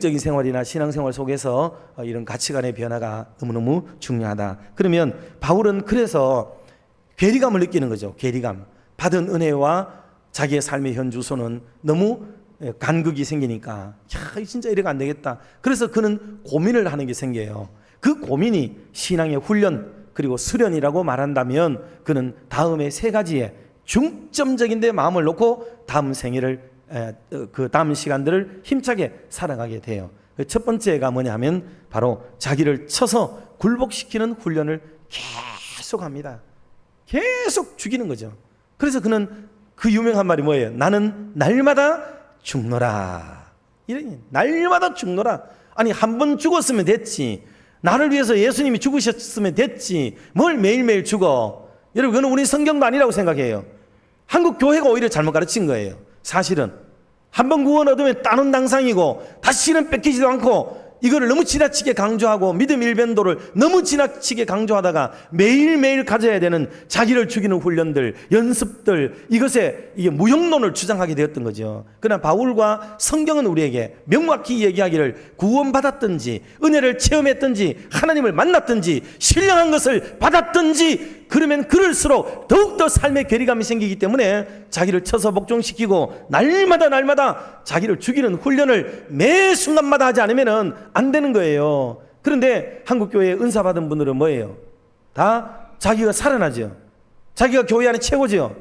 영적인 생활이나 신앙생활 속에서 이런 가치관의 변화가 너무너무 중요하다. 그러면 바울은 그래서 괴리감을 느끼는 거죠. 괴리감. 받은 은혜와 자기의 삶의 현주소는 너무 간극이 생기니까 진짜 이래가 안 되겠다. 그래서 그는 고민을 하는 게 생겨요. 그 고민이 신앙의 훈련 그리고 수련이라고 말한다면 그는 다음에 세 가지의 중점적인 데 마음을 놓고 다음 생애를 그 다음 시간들을 힘차게 살아가게 돼요. 첫 번째가 뭐냐면 바로 자기를 쳐서 굴복시키는 훈련을 계속합니다. 계속 죽이는 거죠. 그래서 그는 그 유명한 말이 뭐예요? 나는 날마다 죽노라. 이런 날마다 죽노라. 아니 한 번 죽었으면 됐지. 나를 위해서 예수님이 죽으셨으면 됐지. 뭘 매일매일 죽어. 여러분 그건 우리 성경도 아니라고 생각해요. 한국 교회가 오히려 잘못 가르친 거예요. 사실은 한 번 구원 얻으면 따는 당상이고 다시는 뺏기지도 않고 이거를 너무 지나치게 강조하고 믿음 일변도를 너무 지나치게 강조하다가 매일매일 가져야 되는 자기를 죽이는 훈련들, 연습들, 이것에 이게 무용론을 주장하게 되었던 거죠. 그러나 바울과 성경은 우리에게 명확히 얘기하기를 구원받았든지 은혜를 체험했든지 하나님을 만났든지 신령한 것을 받았든지 그러면 그럴수록 더욱더 삶의 괴리감이 생기기 때문에 자기를 쳐서 복종시키고 날마다 자기를 죽이는 훈련을 매 순간마다 하지 않으면 안 되는 거예요. 그런데 한국교회에 은사 받은 분들은 뭐예요? 다 자기가 살아나죠. 자기가 교회 안에 최고죠.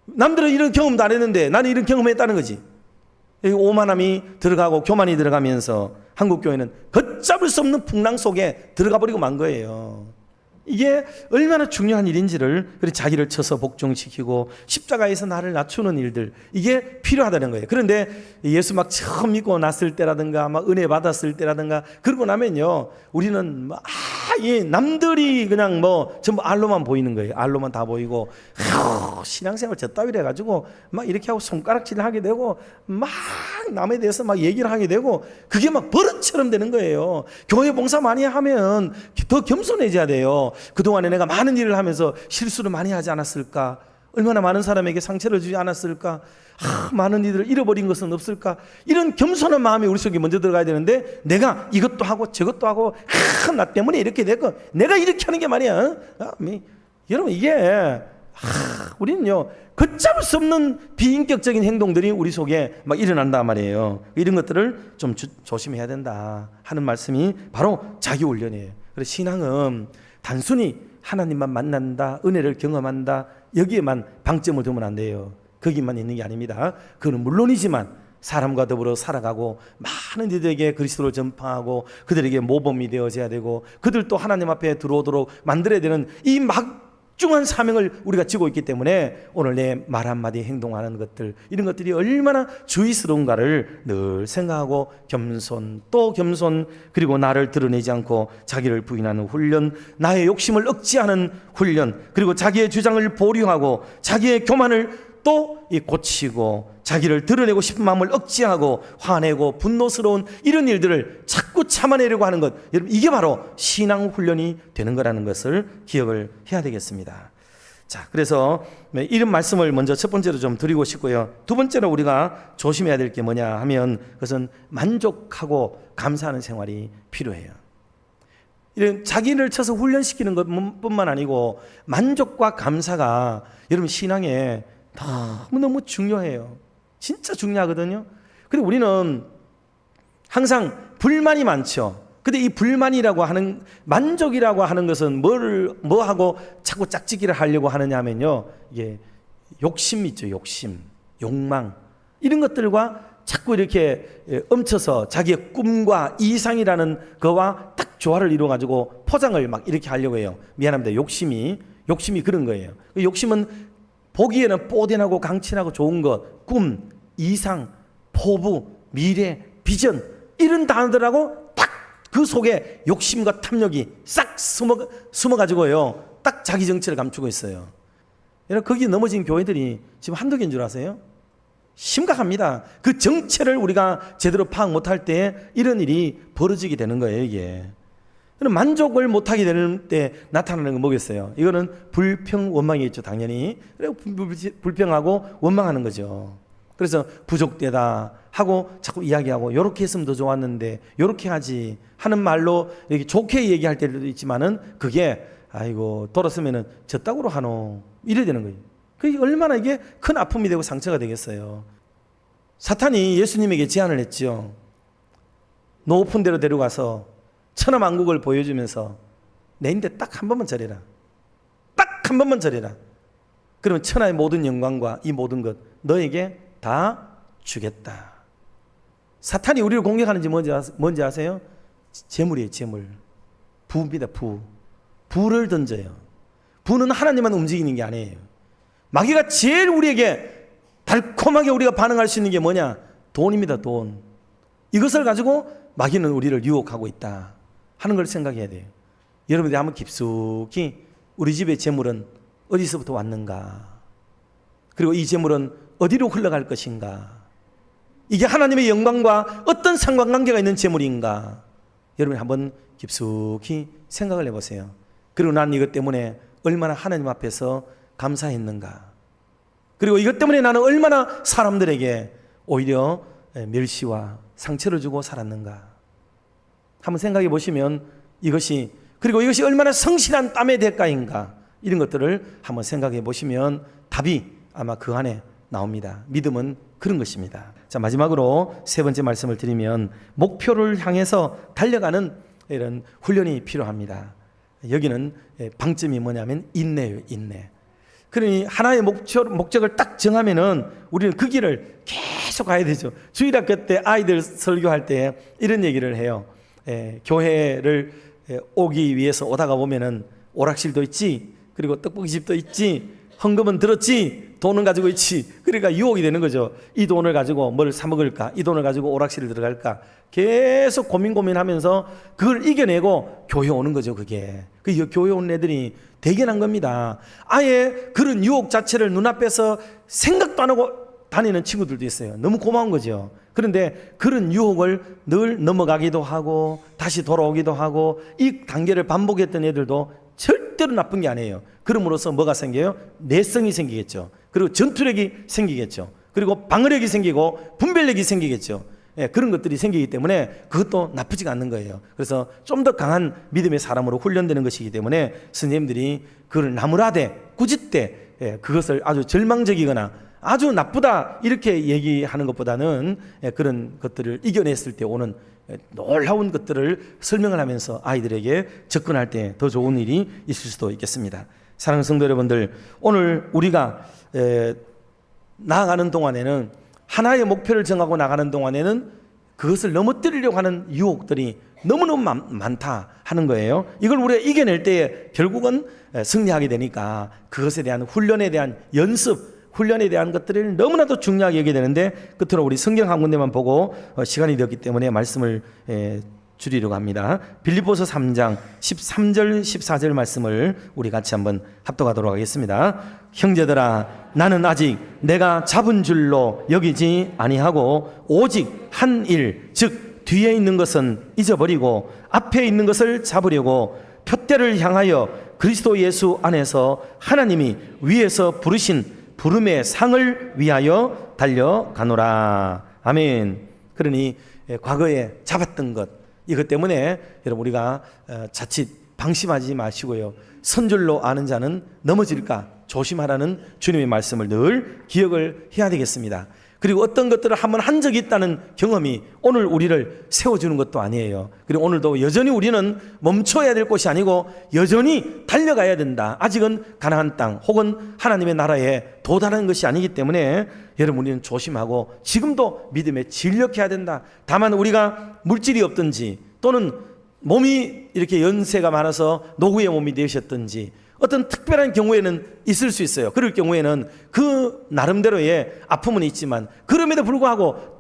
남들은 이런 경험도 안 했는데 나는 이런 경험을 했다는 거지. 오만함이 들어가고 교만이 들어가면서 한국교회는 걷잡을 수 없는 풍랑 속에 들어가 버리고 만 거예요. 이게 얼마나 중요한 일인지를 자기를 쳐서 복종시키고 십자가에서 나를 낮추는 일들 이게 필요하다는 거예요. 그런데 예수 막 처음 믿고 났을 때라든가 막 은혜 받았을 때라든가 그러고 나면요 우리는 남들이 그냥 뭐 전부 알로만 보이는 거예요. 알로만 다 보이고 신앙생활 저 따위로 해가지고 막 이렇게 하고 손가락질을 하게 되고 막 남에 대해서 막 얘기를 하게 되고 그게 막 버릇처럼 되는 거예요. 교회 봉사 많이 하면 더 겸손해져야 돼요. 그동안에 내가 많은 일을 하면서 실수를 많이 하지 않았을까? 얼마나 많은 사람에게 상처를 주지 않았을까? 많은 일을 잃어버린 것은 없을까? 이런 겸손한 마음이 우리 속에 먼저 들어가야 되는데 내가 이것도 하고 저것도 하고 나 때문에 이렇게 됐고 내가 이렇게 하는 게 말이야. 여러분 이게 우리는요 걷잡을 수 없는 비인격적인 행동들이 우리 속에 막 일어난단 말이에요. 이런 것들을 좀 조심해야 된다 하는 말씀이 바로 자기 훈련이에요. 그래서 신앙은 단순히 하나님만 만난다, 은혜를 경험한다 여기에만 방점을 두면 안 돼요. 거기만 있는 게 아닙니다. 그건 물론이지만 사람과 더불어 살아가고 많은 이들에게 그리스도를 전파하고 그들에게 모범이 되어져야 되고 그들도 하나님 앞에 들어오도록 만들어야 되는 이 막중한 사명을 우리가 지고 있기 때문에 오늘 내 말 한마디 행동하는 것들 이런 것들이 얼마나 주의스러운가를 늘 생각하고 겸손 또 겸손 그리고 나를 드러내지 않고 자기를 부인하는 훈련 나의 욕심을 억제하는 훈련 그리고 자기의 주장을 보류하고 자기의 교만을 또 고치고 자기를 드러내고 싶은 마음을 억제하고 화내고 분노스러운 이런 일들을 자꾸 참아내려고 하는 것 여러분 이게 바로 신앙 훈련이 되는 거라는 것을 기억을 해야 되겠습니다. 자, 그래서 이런 말씀을 먼저 첫 번째로 좀 드리고 싶고요. 두 번째로 우리가 조심해야 될 게 뭐냐 하면 그것은 만족하고 감사하는 생활이 필요해요. 이런 자기를 쳐서 훈련시키는 것뿐만 아니고 만족과 감사가 여러분 신앙에 너무너무 중요해요. 진짜 중요하거든요. 근데 우리는 항상 불만이 많죠. 근데 이 불만이라고 하는 만족이라고 하는 것은 뭐 하고 자꾸 짝짓기를 하려고 하느냐 하면요. 이게 욕심 있죠. 욕심, 욕망 이런 것들과 자꾸 이렇게 엄쳐서 자기의 꿈과 이상이라는 거와 딱 조화를 이루어 가지고 포장을 막 이렇게 하려고 해요. 미안합니다. 욕심이 그런 거예요. 욕심은 보기에는 뽀대나고 강친하고 좋은 것, 꿈, 이상, 포부, 미래, 비전 이런 단어들하고 딱 그 속에 욕심과 탐욕이 싹 숨어가지고요. 딱 자기 정체를 감추고 있어요. 여러분 거기 넘어진 교회들이 지금 한두 개인 줄 아세요? 심각합니다. 그 정체를 우리가 제대로 파악 못할 때 이런 일이 벌어지게 되는 거예요. 이게. 만족을 못하게 되는 때 나타나는 건 뭐겠어요? 이거는 불평, 원망이 있죠. 당연히. 그리고 불평하고 원망하는 거죠. 그래서 부족되다 하고 자꾸 이야기하고 요렇게 했으면 더 좋았는데 요렇게 하지 하는 말로 이렇게 좋게 얘기할 때도 있지만은 그게 아이고 돌았으면은 저따구로 하노 이래 되는 거예요. 그게 얼마나 이게 큰 아픔이 되고 상처가 되겠어요. 사탄이 예수님에게 제안을 했죠. 높은 데로 데려가서 천하만국을 보여주면서 내 인데 딱 한 번만 절해라. 딱 한 번만 절해라. 그러면 천하의 모든 영광과 이 모든 것 너에게 다 주겠다. 사탄이 우리를 공격하는지 뭔지 아세요? 재물이에요. 재물. 부입니다. 부. 부를 던져요. 부는 하나님만 움직이는 게 아니에요. 마귀가 제일 우리에게 달콤하게 우리가 반응할 수 있는 게 뭐냐? 돈입니다. 돈. 이것을 가지고 마귀는 우리를 유혹하고 있다 하는 걸 생각해야 돼요. 여러분들이 한번 깊숙이 우리 집의 재물은 어디서부터 왔는가? 그리고 이 재물은 어디로 흘러갈 것인가? 이게 하나님의 영광과 어떤 상관관계가 있는 재물인가? 여러분이 한번 깊숙이 생각을 해보세요. 그리고 난 이것 때문에 얼마나 하나님 앞에서 감사했는가? 그리고 이것 때문에 나는 얼마나 사람들에게 오히려 멸시와 상처를 주고 살았는가? 한번 생각해 보시면 이것이 얼마나 성실한 땀의 대가인가? 이런 것들을 한번 생각해 보시면 답이 아마 그 안에 나옵니다. 믿음은 그런 것입니다. 자, 마지막으로 세 번째 말씀을 드리면 목표를 향해서 달려가는 이런 훈련이 필요합니다. 여기는 방점이 뭐냐면 인내예요. 인내. 그러니 하나의 목적을 딱 정하면은 우리는 그 길을 계속 가야 되죠. 주일학교 때 아이들 설교할 때 이런 얘기를 해요. 교회를 오기 위해서 오다가 보면은 오락실도 있지, 그리고 떡볶이집도 있지, 헌금은 들었지, 돈은 가지고 있지. 그러니까 유혹이 되는 거죠. 이 돈을 가지고 뭘 사 먹을까? 이 돈을 가지고 오락실을 들어갈까? 계속 고민하면서 그걸 이겨내고 교회 오는 거죠. 그게. 그 교회 온 애들이 대견한 겁니다. 아예 그런 유혹 자체를 눈앞에서 생각도 안 하고 다니는 친구들도 있어요. 너무 고마운 거죠. 그런데 그런 유혹을 늘 넘어가기도 하고 다시 돌아오기도 하고 이 단계를 반복했던 애들도 절대로 나쁜 게 아니에요. 그럼으로써 뭐가 생겨요? 내성이 생기겠죠. 그리고 전투력이 생기겠죠. 그리고 방어력이 생기고 분별력이 생기겠죠. 그런 것들이 생기기 때문에 그것도 나쁘지가 않는 거예요. 그래서 좀 더 강한 믿음의 사람으로 훈련되는 것이기 때문에 선생님들이 그걸 나무라되 꾸짖되 그것을 아주 절망적이거나 아주 나쁘다 이렇게 얘기하는 것보다는 그런 것들을 이겨냈을 때 오는 놀라운 것들을 설명을 하면서 아이들에게 접근할 때 더 좋은 일이 있을 수도 있겠습니다. 사랑하는 성도 여러분들, 오늘 우리가 나아가는 동안에는 하나의 목표를 정하고 나가는 동안에는 그것을 넘어뜨리려고 하는 유혹들이 너무너무 많다 하는 거예요. 이걸 우리가 이겨낼 때에 결국은 승리하게 되니까 그것에 대한 훈련에 대한 연습, 훈련에 대한 것들을 너무나도 중요하게 여기게 되는데 끝으로 우리 성경 한 군데만 보고 시간이 되었기 때문에 말씀을 줄이려고 합니다. 빌립보서 3장 13절 14절 말씀을 우리 같이 한번 합독하도록 하겠습니다. 형제들아, 나는 아직 내가 잡은 줄로 여기지 아니하고 오직 한 일, 즉 뒤에 있는 것은 잊어버리고 앞에 있는 것을 잡으려고 표대를 향하여 그리스도 예수 안에서 하나님이 위에서 부르신 부름의 상을 위하여 달려가노라. 아멘. 그러니 과거에 잡았던 것, 이것 때문에 여러분 우리가 자칫 방심하지 마시고요. 선줄로 아는 자는 넘어질까 조심하라는 주님의 말씀을 늘 기억을 해야 되겠습니다. 그리고 어떤 것들을 한번 한 적이 있다는 경험이 오늘 우리를 세워주는 것도 아니에요. 그리고 오늘도 여전히 우리는 멈춰야 될 곳이 아니고 여전히 달려가야 된다. 아직은 가나안 땅 혹은 하나님의 나라에 도달하는 것이 아니기 때문에 여러분 우리는 조심하고 지금도 믿음에 진력해야 된다. 다만 우리가 물질이 없든지 또는 몸이 이렇게 연세가 많아서 노후의 몸이 되셨든지 어떤 특별한 경우에는 있을 수 있어요. 그럴 경우에는 그 나름대로의 아픔은 있지만 그럼에도 불구하고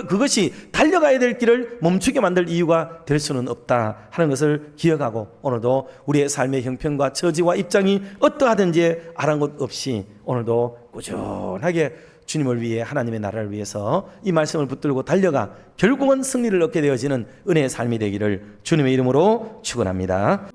그것이 달려가야 될 길을 멈추게 만들 이유가 될 수는 없다 하는 것을 기억하고 오늘도 우리의 삶의 형편과 처지와 입장이 어떠하든지 아랑곳 없이 오늘도 꾸준하게 주님을 위해 하나님의 나라를 위해서 이 말씀을 붙들고 달려가 결국은 승리를 얻게 되어지는 은혜의 삶이 되기를 주님의 이름으로 축원합니다.